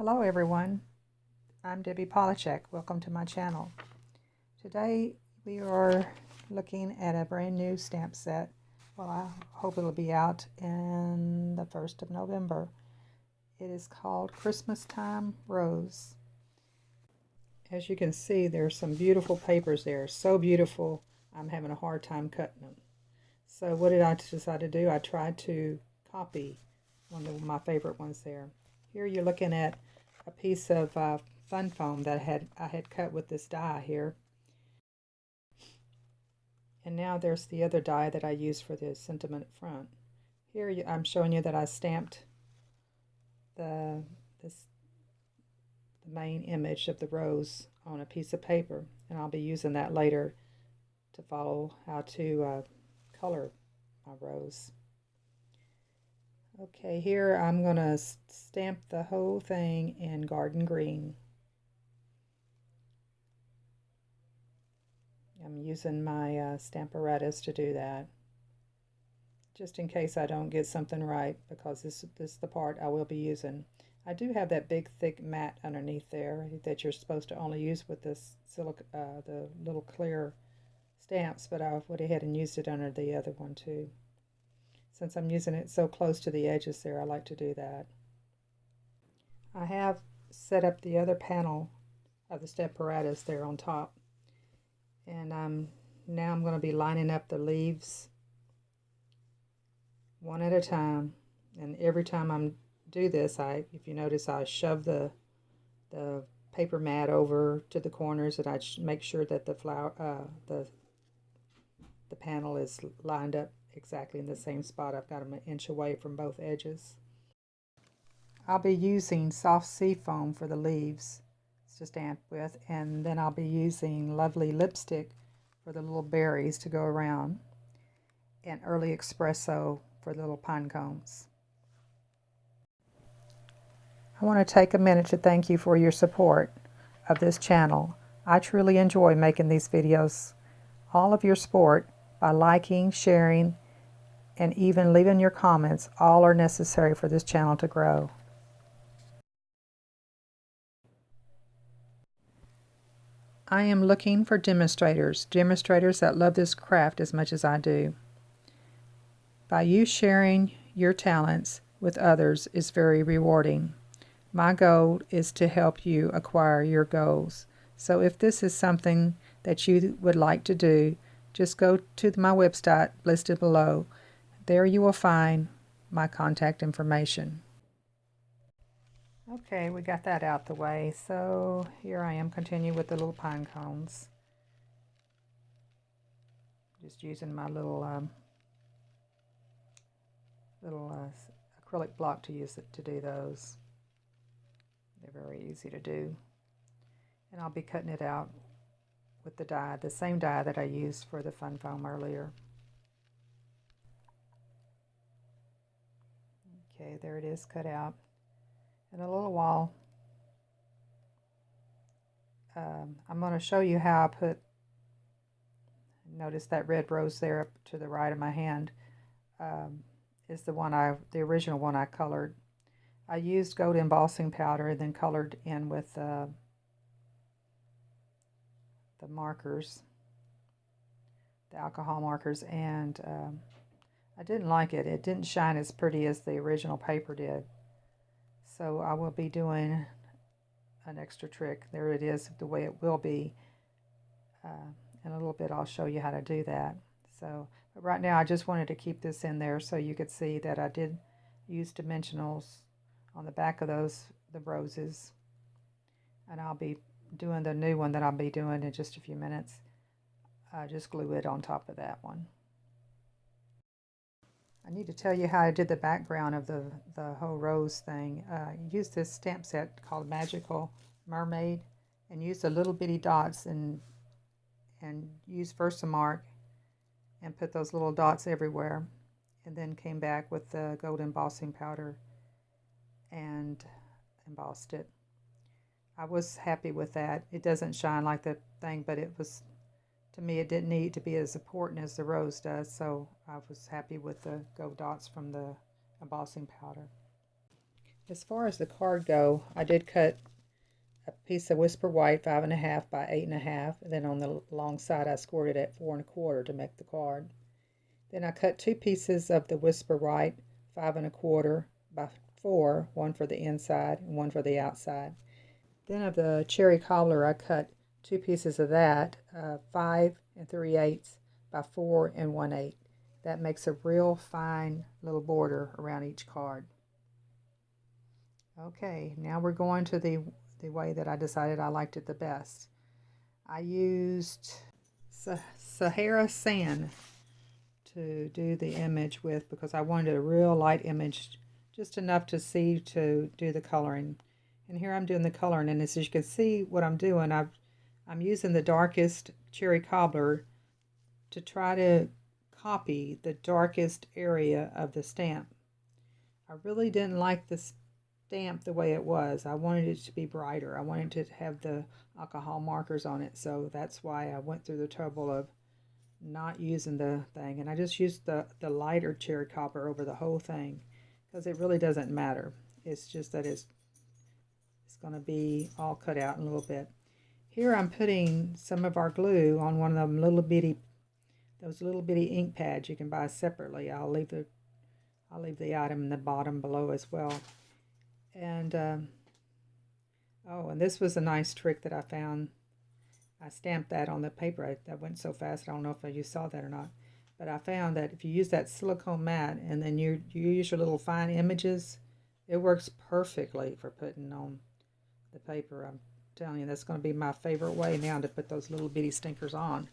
Hello everyone, I'm Debbie Polachek. Welcome to my channel. Today we are looking at a brand new stamp set. Well, I hope it'll be out in the 1st of November. It is called Christmastime Rose. As you can see, there's some beautiful papers there. So beautiful, I'm having a hard time cutting them. So what did I decide to do? I tried to copy one of my favorite ones there. Here you're looking at a piece of fun foam that I had cut with this die here. And now there's the other die that I used for the sentiment front. Here I'm showing you that I stamped the main image of the rose on a piece of paper, and I'll be using that later to follow how to color my rose. Okay, here I'm going to stamp the whole thing in garden green. I'm using my Stamparatus to do that, just in case I don't get something right, because this is the part I will be using. I do have that big thick mat underneath there that you're supposed to only use with this the little clear stamps, but I went ahead and used it under the other one too. Since I'm using it so close to the edges there, I like to do that. I have set up the other panel of the Stamparatus there on top, and now I'm going to be lining up the leaves one at a time. And every time I do this, if you notice, I shove the paper mat over to the corners, and I make sure that the panel is lined up exactly in the same spot. I've got them an inch away from both edges. I'll be using soft sea foam for the leaves to stamp with, and then I'll be using lovely lipstick for the little berries to go around, and early espresso for the little pine cones. I want to take a minute to thank you for your support of this channel. I truly enjoy making these videos. All of your support by liking, sharing, and even leaving your comments, all are necessary for this channel to grow. I am looking for demonstrators that love this craft as much as I do. By you sharing your talents with others is very rewarding. My goal is to help you acquire your goals. So if this is something that you would like to do, just go to my website listed below. There you will find my contact information. Okay, we got that out the way. So here I am, continue with the little pine cones. Just using my little acrylic block to do those. They're very easy to do. And I'll be cutting it out with the die, the same die that I used for the fun foam earlier. Okay, there it is, cut out. In a little while, I'm going to show you how I notice that red rose there up to the right of my hand is the original one I colored. I used gold embossing powder and then colored in with the markers, the alcohol markers, and I didn't like it. It didn't shine as pretty as the original paper did. So I will be doing an extra trick. There it is, the way it will be. In a little bit I'll show you how to do that. So, but right now I just wanted to keep this in there so you could see that I did use dimensionals on the back of the roses. And I'll be doing the new one that I'll be doing in just a few minutes. Just glue it on top of that one. I need to tell you how I did the background of the whole rose thing. I used this stamp set called Magical Mermaid, and used the little bitty dots and used Versamark and put those little dots everywhere, and then came back with the gold embossing powder and embossed it. I was happy with that. It doesn't shine like the thing, but it was, to me, it didn't need to be as important as the rose does, so I was happy with the gold dots from the embossing powder. As far as the card go, I did cut a piece of Whisper White 5.5 by 8.5, and then on the long side I scored it at 4.25 to make the card. Then I cut 2 pieces of the Whisper White 5.25 by 4, one for the inside and one for the outside. Then of the cherry cobbler, I cut 2 pieces of that, 5 3/8 by 4 1/8. That makes a real fine little border around each card. Okay, now we're going to the way that I decided I liked it the best. I used Sahara sand to do the image with because I wanted a real light image, just enough to see to do the coloring. And here I'm doing the coloring, and as you can see what I'm doing, I'm using the darkest cherry cobbler to try to copy the darkest area of the stamp. I really didn't like the stamp the way it was. I wanted it to be brighter. I wanted to have the alcohol markers on it, so that's why I went through the trouble of not using the thing, and I just used the lighter cherry cobbler over the whole thing because it really doesn't matter. It's just that it's going to be all cut out in a little bit. Here I'm putting some of our glue on one of them those little bitty ink pads you can buy separately. I'll leave the item in the bottom below as well. And oh, and this was a nice trick that I found. I stamped that on the paper. That went so fast, I don't know if you saw that or not. But I found that if you use that silicone mat and then you use your little fine images, it works perfectly for putting on the paper. I'm telling you, that's going to be my favorite way now to put those little bitty stinkers on.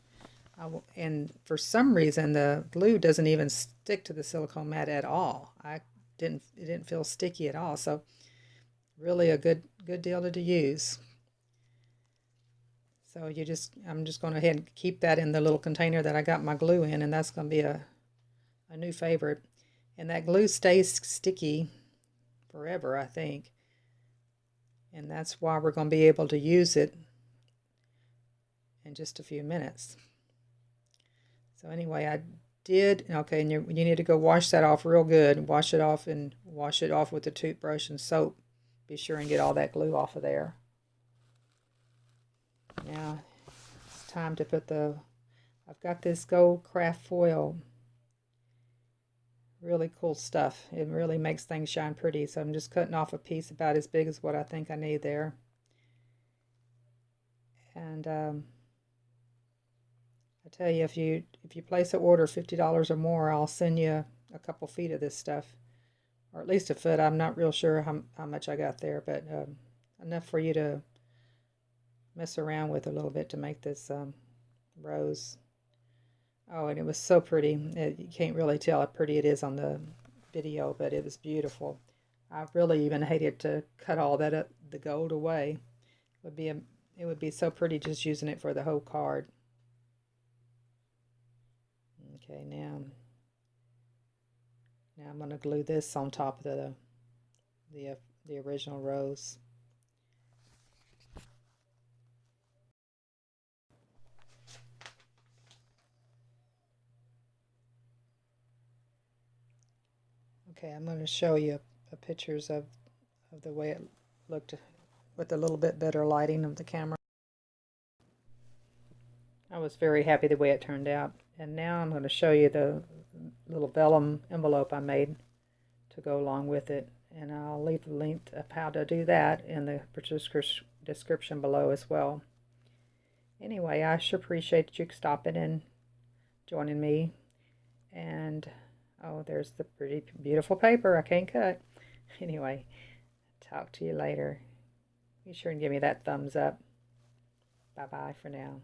And for some reason, the glue doesn't even stick to the silicone mat at all. It didn't feel sticky at all. So really a good deal to use. So I'm just going to ahead and keep that in the little container that I got my glue in, and that's going to be a new favorite. And that glue stays sticky forever, I think. And that's why we're going to be able to use it in just a few minutes. So anyway, I did, okay, and you need to go wash that off real good. Wash it off with a toothbrush and soap. Be sure and get all that glue off of there. Now it's time to put I've got this gold craft foil. Really cool stuff. It really makes things shine pretty. So I'm just cutting off a piece about as big as what I think I need there. And I tell you, if you place an order $50 or more, I'll send you a couple feet of this stuff, or at least a foot. I'm not real sure how much I got there, but enough for you to mess around with a little bit to make this rose. Oh, and it was so pretty. You can't really tell how pretty it is on the video, but it was beautiful. I really even hated to cut all that up, the gold away. It would be so pretty just using it for the whole card. Okay, now I'm going to glue this on top of the original rose. Okay, I'm going to show you pictures of the way it looked with a little bit better lighting of the camera. I was very happy the way it turned out. And now I'm going to show you the little vellum envelope I made to go along with it. And I'll leave the link of how to do that in the description below as well. Anyway, I sure appreciate you stopping and joining me. And oh, there's the pretty, beautiful paper I can't cut. Anyway, talk to you later. Be sure and give me that thumbs up. Bye-bye for now.